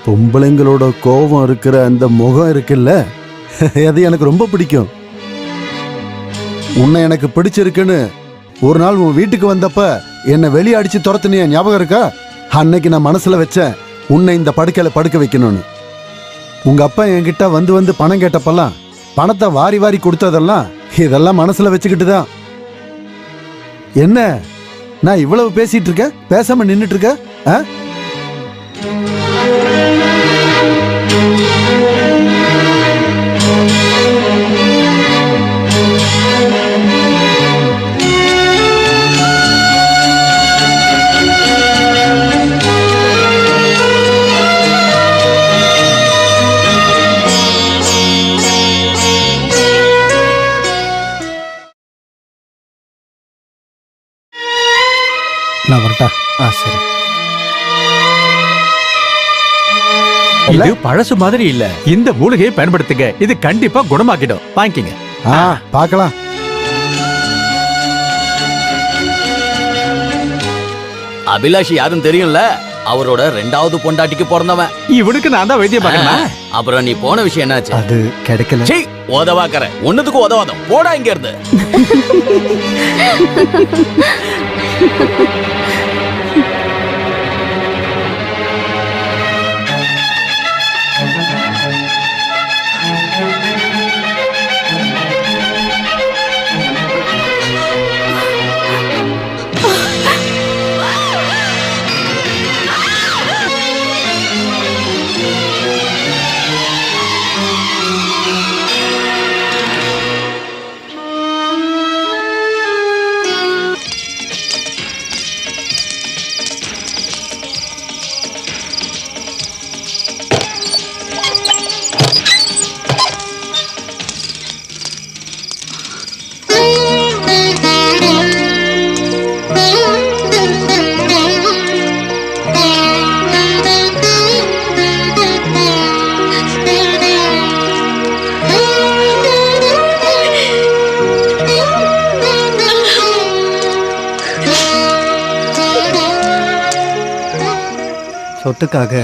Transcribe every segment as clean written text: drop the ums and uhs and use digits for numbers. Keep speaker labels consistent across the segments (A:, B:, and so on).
A: பொம்பளைங்களோட கோபம் இருக்கிற அந்த முகம் இருக்குல்ல, அது எனக்கு ரொம்ப பிடிக்கும். உன்னை எனக்கு பிடிச்சிருக்குன்னு ஒரு நாள் உன் வீட்டுக்கு வந்தப்ப என்னை வெளியே அடிச்சு துரத்துனிய ஞாபகம் இருக்கா? அன்னைக்கு நான் மனசுல வச்சேன் உன்னை இந்த படுக்கையில படுக்க வைக்கணும்னு. உங்க அப்பா என்கிட்ட வந்து வந்து பணம் கேட்டப்பெல்லாம் பணத்தை வாரி வாரி கொடுத்ததெல்லாம் இதெல்லாம் மனசுல வச்சுக்கிட்டு தான். என்ன நான் இவ்வளவு பேசிட்டு இருக்க, பேசாம நின்னுட்டு இருக்க? நான் வரட்டா? சரி.
B: இது பழசு மாதிரி இல்ல. இந்த மூலிகையை பயன்படுத்துங்க, இது கண்டிப்பா குணமாக்கிடும். வாங்கிக்கங்க.
A: பார்க்கலாம்.
C: அபிலாஷ் யாரும் தெரியும்ல, அவரோட 2வது பொண்டாட்டிக்கு பிறந்தவன்.
B: இவனுக்கு நான் தான் வைத்தியம் பார்க்கணும்.
C: அப்புறம் நீ போன விஷயம் என்னாச்சு?
A: அது கிடைக்கல.
C: உதவாக்கற ஒண்ணுத்துக்கு உதவாதம். போடா இங்க இருந்து.
D: சொத்துக்காக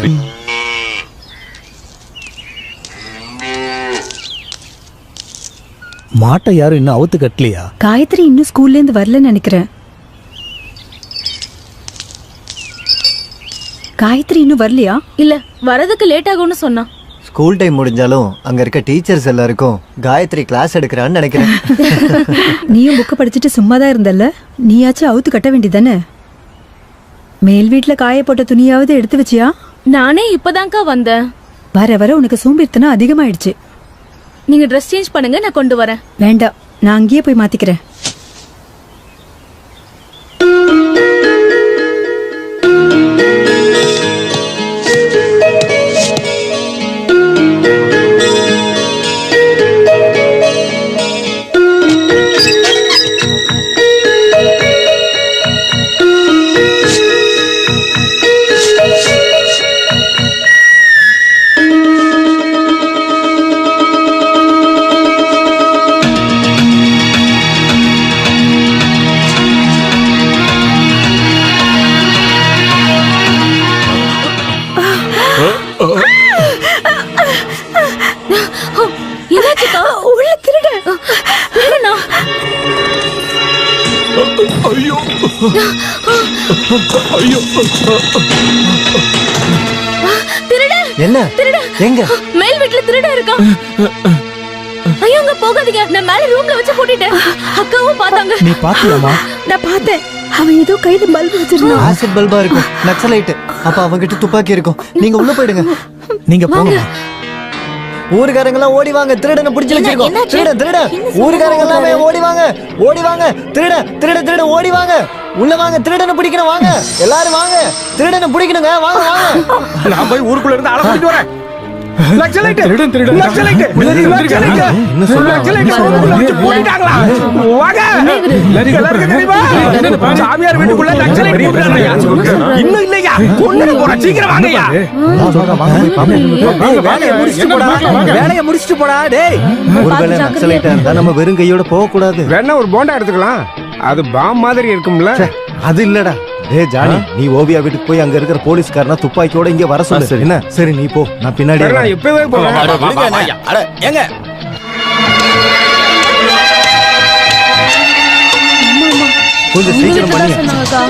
D: மாட்டை யாரும் இன்னும் அவுத்து கட்டலையா?
E: காயத்ரி இன்னும் ஸ்கூல்ல இருந்து வரலன்னு நினைக்கிறேன். காயத்ரி இன்னும் வரலையா?
F: இல்ல, வரதுக்கு லேட் ஆகும்னு சொன்னா.
D: ஸ்கூல் டைம் முடிஞ்சாலும் அங்க இருக்க டீச்சர்ஸ் எல்லாருக்கும் காயத்ரி கிளாஸ் எடுக்கிறான்னு நினைக்கிறேன்.
E: நீயும் புக்க படிச்சுட்டு சும்மாதான் இருந்தல்ல, நீயாச்சும் அவுத்து கட்ட வேண்டியதானே? மேல் வீட்டுல காய போட்ட துணியாவது எடுத்து வச்சியா?
F: நானே இப்பதான்க்கா வந்தேன்.
E: வர வர உனக்கு சோம்பேறித்தனம் அதிகமாயிடுச்சு.
F: நீங்க ட்ரெஸ் சேஞ்ச் பண்ணுங்க, நான் கொண்டு வரேன்.
E: வேண்டாம், நான் அங்கேயே போய் மாத்திக்கிறேன்.
D: என்ன எங்க?
F: மேல் வீட்டுல திருட இருக்கான். ஐயோ, அங்க போகாதீங்க, நான் மேல ரூம்ல வச்சு பூட்டிட்டேன். அக்காவும் பார்த்தாங்க.
D: நீ பாத்தியாமா?
E: நான் பார்த்தேன். அவன் ஏதோ கையில பல்பு வச்சிருந்தான்.
D: ஆசிட் பல்பா இருக்கும், நக்சலைட். அப்ப அவங்கிட்ட துப்பாக்கி இருக்கும். நீங்க உள்ள போயிடுங்க. நீங்க போங்க. ஊருக்காரங்க எல்லாம் ஓடி வாங்க, திருடனை பிடிச்சு வச்சிருக்கோம். திருட ஊருக்காரங்க எல்லாமே ஓடி வாங்க, ஓடி வாங்க. திருட ஓடி வாங்க, உள்ள வாங்க. திருடனை பிடிக்கணும், வாங்க எல்லாரும் வாங்க. திருடனை பிடிக்கணுங்க, வாங்க வாங்க.
B: நான் போய் ஊருக்குள்ள இருந்து ஆள கூட்டிட்டு வரேன். சாமியார் வீட்டுக்குள்ள இன்னும் இல்லையா? சீக்கிரம் வாங்கய்யா.
D: வேலையை முடிச்சுட்டு போடா. டேய், ஒருவேளை நக்சலைட்டா இருந்தா நம்ம வெறும் கையோட போக கூடாது.
G: வேணா ஒரு போண்டா எடுத்துக்கலாம், அது பாம் மாதிரி இருக்கும்ல.
D: அது இல்லடா, ஜானி நீ ஓவியா வீட்டுக்கு போய் அங்க இருக்கிற போலீஸ்காரனா துப்பாக்கியோட இங்க வர சொல்லு. என்ன சரி நீ போ, நான் பின்னாடி
G: நான்
D: வரேன்.
G: இப்பவே போறேன்.
C: அட, விடுங்க அண்ணே. அட, ஏங்க
D: கொஞ்சம் சீக்கிரம் பண்ணி
F: சொன்னாங்கக்கா.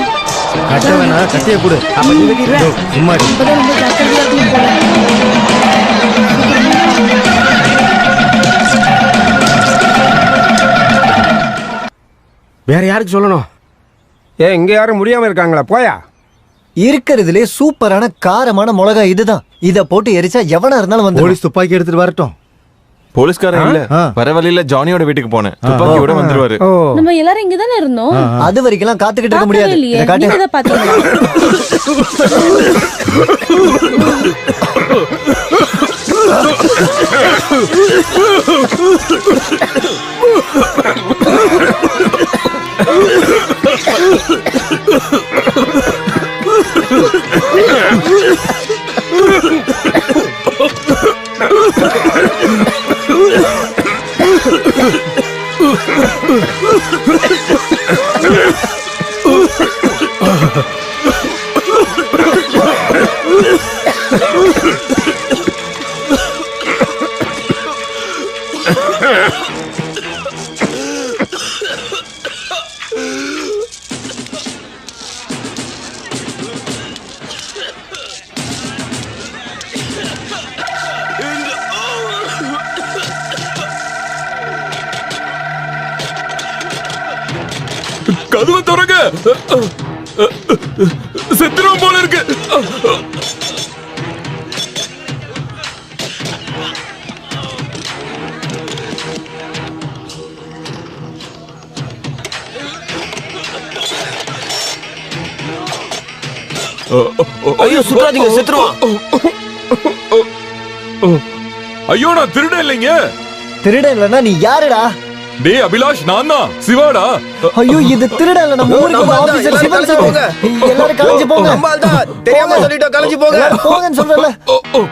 D: கட்ட வேணா கட்டிய கொடு. அப்ப நீ வெட்டிடுற. சும்மா இரு.
F: இப்பதான் ரொம்ப ஜாக்கிரதையா இருக்கணும் போல.
G: வேற யாருக்கு சொல்லணும்? இங்க யாரும் முடியாம இருக்காங்களா? போயா.
D: இருக்கிறதுலே சூப்பரான காரமான மிளகா இதுதான். இத போட்டு எரிச்சா எவனா இருந்தாலும் வந்து போலீஸ் துப்பாக்கி எடுத்துட்டு வரட்டும்.
H: போலீஸ்காரன் இல்ல,
D: ஆ.
H: வர வழியில ஜானியோட வீட்டுக்கு போனேன். துப்பாக்கியோட வந்துருவாரு.
G: ஓ
F: நம்ம எல்லாரும் இங்க தானே இருந்தோம்.
D: அது வரைக்கும் காத்துக்கிட்டு இருக்க முடியாது.
F: இல்லையே,
D: இத காட்டு.
F: நீங்க தான் பாத்தீங்க.
H: கதவை திறங்க, செத்துரும் போல இருக்கு.
C: ஐயோ சுற்றாதீங்க, செத்துருவான்.
H: ஐயோ நான் திருட இல்லைங்க.
D: திருடன் இல்லனா நீ யாருடா?
H: டேய் அபிலாஷ், நான் தான் சிவாடா.
D: ஐயோ இது திருடன் இல்ல, நம்ம ஊருக்கு
G: நம்ம
D: ஆபீசர்
G: எல்லாரும்
D: சிவன்
G: கலைஞ்சு
D: சார்.
G: போங்க.
D: எல்லாரும் கலைஞ்சு போங்க.
G: தெரியாம சொல்லிட்டோம், கலைஞ்சு போங்க.
D: எல்லாரும் போங்கன்னு சொல்றல.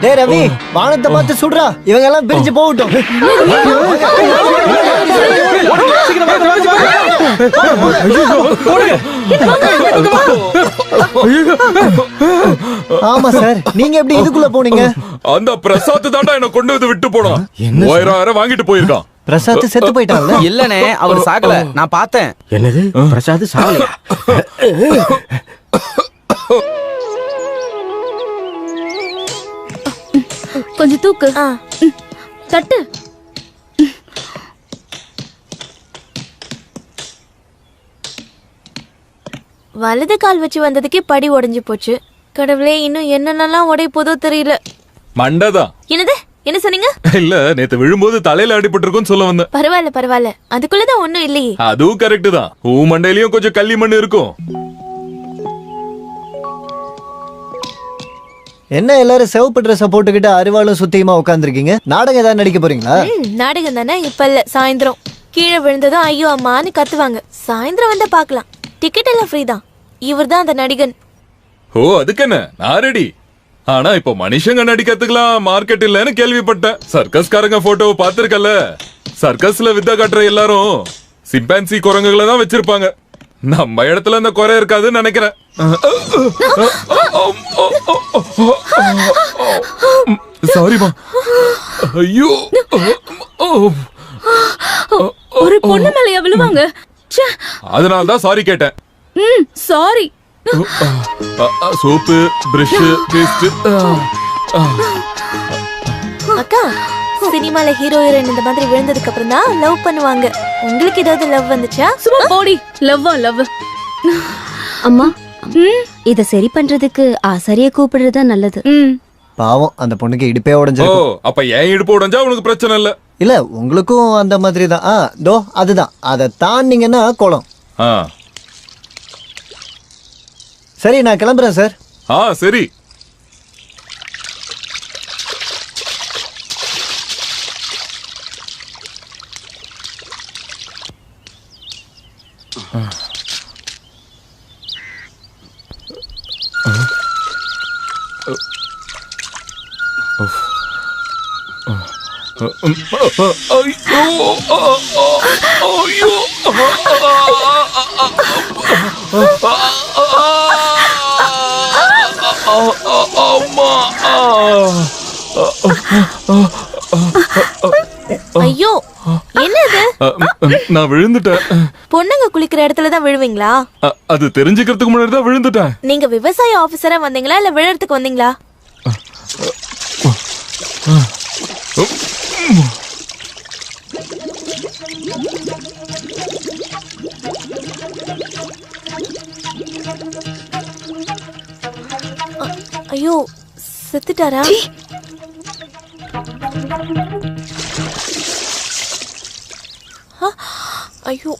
D: டேய் ரவி, வானத்தை பார்த்து சுடுறா. இவங்க எல்லாம் பிரிஞ்சு போகட்டும். ஆமா சார், நீங்க எப்படி இதுக்குள்ள போனீங்க?
H: அந்த பிரசாத் தாண்டா என்ன கொண்டு வந்து விட்டு போனான். 1000 வாங்கிட்டு போயிருக்கான்.
D: பிரசாத் செத்து போயிட்டான்ல.
C: இல்லனே, அவர் சாகல, நான் பார்த்தேன்.
G: என்னது பிரசாத் சாவலையா?
F: கொஞ்சம் தூக்கு. தட்டு.
I: வலது கால் வச்சு வந்ததுக்கே படி உடைஞ்சு போச்சு. கடவுளே, இன்னும் என்னென்னலாம் உடைய போதோ தெரியல.
H: மண்டதான்.
I: என்னது? என்ன சொன்னீங்க?
H: இல்ல, நேத்து விழும்போது தலையில அடிபட்டிருக்குன்னு சொல்ல வந்தேன்.
I: பரவாயில்ல பரவாயில்ல, அதுக்குள்ளதான் ஒண்ணும் இல்லையே.
H: அதுவும் கரெக்ட் தான். ஊ மண்டையிலயும் கொஞ்சம் கள்ளி மண் இருக்கும்.
D: என்ன எல்லாரும் சிவப்பு ட்ரெஸ் போட்டுக்கிட்டு அரிவாளும் சுத்தியுமா உட்காந்துருக்கீங்க? நாடகம் ஏதாவது நடிக்க போறீங்களா?
I: நாடகம் தானே, இப்ப இல்ல, சாயந்தரம். கீழே விழுந்ததும் ஐயோ அம்மான்னு கத்துவாங்க. சாயந்தரம் வந்தா பாக்கலாம். டிக்கெட் எல்லாம் ஃப்ரீ தான். இவர் தான் அந்த நடிகன்.
H: ஓ, அதுக்கு என்ன, நான் ரெடி. ஆனா இப்போ மனுஷங்க நடிக்கிறதுக்குலாம் மார்க்கெட் இல்லன்னு கேள்விப்பட்டேன். சர்க்கஸ்காரங்க போட்டோவை பார்த்திருக்கல. சர்க்கஸ்ல வித்த காட்டுற எல்லாரும் சிம்பான்சி குரங்குகளை தான் வச்சிருப்பாங்க. நம்ம இடத்துல அந்த குறை இருக்காதுன்னு நினைக்கிறேன். சாரிமா. ஐயோ,
F: ஒரு பொண்ணு மேலயா விழுவாங்க?
H: அதனால தான் சாரி கேட்டேன்.
F: சாரி.
H: Soap, brush, paste.
I: அக்கா, சினிமால ஹீரோ ஹீரோயின் இந்த மாதிரி விழுந்ததுக்கு அப்புறம் தான் லவ் பண்ணுவாங்க. உங்களுக்கு ஏதாவது லவ் வந்துச்சா?
F: சும்மா போடி. லவ்வா லவ்.
J: அம்மா, இத சரி பண்றதுக்கு ஆசாரிய கூப்பிடுறது நல்லது.
D: பாவம், அந்த பொண்ணுக்கு இடுப்பே
H: ஓ,
D: உடைஞ்சிருக்கும்.
H: அப்ப ஏன் இடுப்பு உடைஞ்சா உனக்கு பிரச்சனை இல்ல?
D: இல்ல, உங்களுக்கும் அந்த மாதிரி தான். தோ அதுதான். அதை தாண்டிங்கன்னா குளம். சரி, நான் கிளம்புறேன் சார்.
H: சரி. ஐயோ,
I: ஐயோ என்னது?
H: நான் விழுந்துட்டேன்.
I: பொண்ணுங்க குளிக்கிற இடத்துல தான் விழுவீங்களா?
H: அது தெரிஞ்சுக்கிறதுக்கு முன்னாடி தான் விழுந்துட்டேன்.
I: நீங்க விவசாய ஆபீசரா வந்தீங்களா இல்ல விழறதுக்கு வந்தீங்களா? ஐயோ செத்துட்டாரா? ஐயோ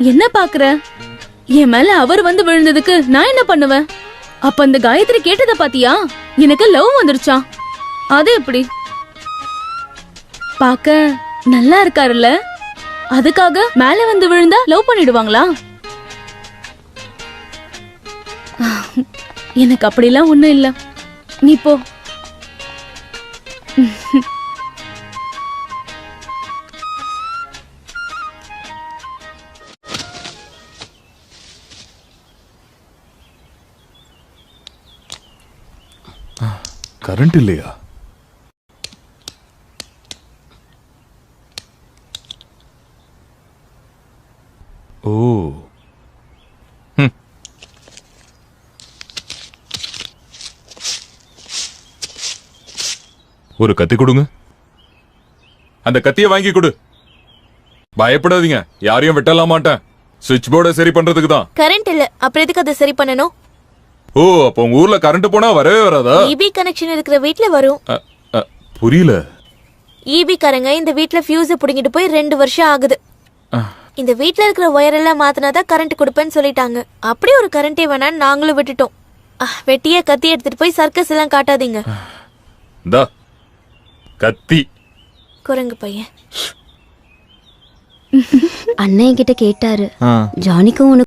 F: என்ன பாக்குற? என் மேல அவர் வந்து விழுந்ததுக்கு நான் என்ன பண்ணுவேன்? அப்ப அந்த காயத்ரி கேட்டத பாத்தியா? எனக்கு லவ் வந்துருச்சா? அது எப்படி? பாக்க நல்லா இருக்காருல்ல, அதுக்காக மேல வந்து விழுந்தா லவ் பண்ணிடுவாங்களா? எனக்கு அப்படிலாம் ஒண்ணும் இல்ல, நீ போ.
H: கரண்ட் இல்லையா? ஓ ஒரு கத்தி கொடுங்க. அந்த கத்தியை வாங்கி கொடு. பயப்படாதீங்க, யாரையும் வெட்டலாம் மாட்டேன். சுவிட்ச் போர்டை சரி பண்றதுக்கு தான்.
I: கரண்ட் இல்ல, அப்புறம் எதுக்கு அதை சரி பண்ணணும்?
H: ஓ, அப்ப உங்க ஊர்ல கரண்ட் போனா வரவே வராதா?
I: ஈபி கனெக்ஷன் இருக்கிற வீட்ல வரும்.
H: புரியல.
I: ஈபி காரங்க இந்த வீட்ல ஃபியூஸ புடிங்கிட்டு போய் 2 வருஷம் ஆகுது. இந்த வீட்ல இருக்கிற ஒயர் எல்லாம் மாத்தினாதான் கரண்ட் கொடுப்பேன்னு சொல்லிட்டாங்க. அப்படி ஒரு கரண்டே வேணான்னு நாங்களும் விட்டுட்டோம். வெட்டிய கத்தி எடுத்துட்டு போய் சர்க்கஸ் எல்லாம் காட்டாதீங்க.
H: தா கத்தி.
I: குரங்கு பையன்.
J: அண்ணன் கிட்ட கேட்டாரு,
D: ஆ
J: ஜானிக்கும் உனக்கு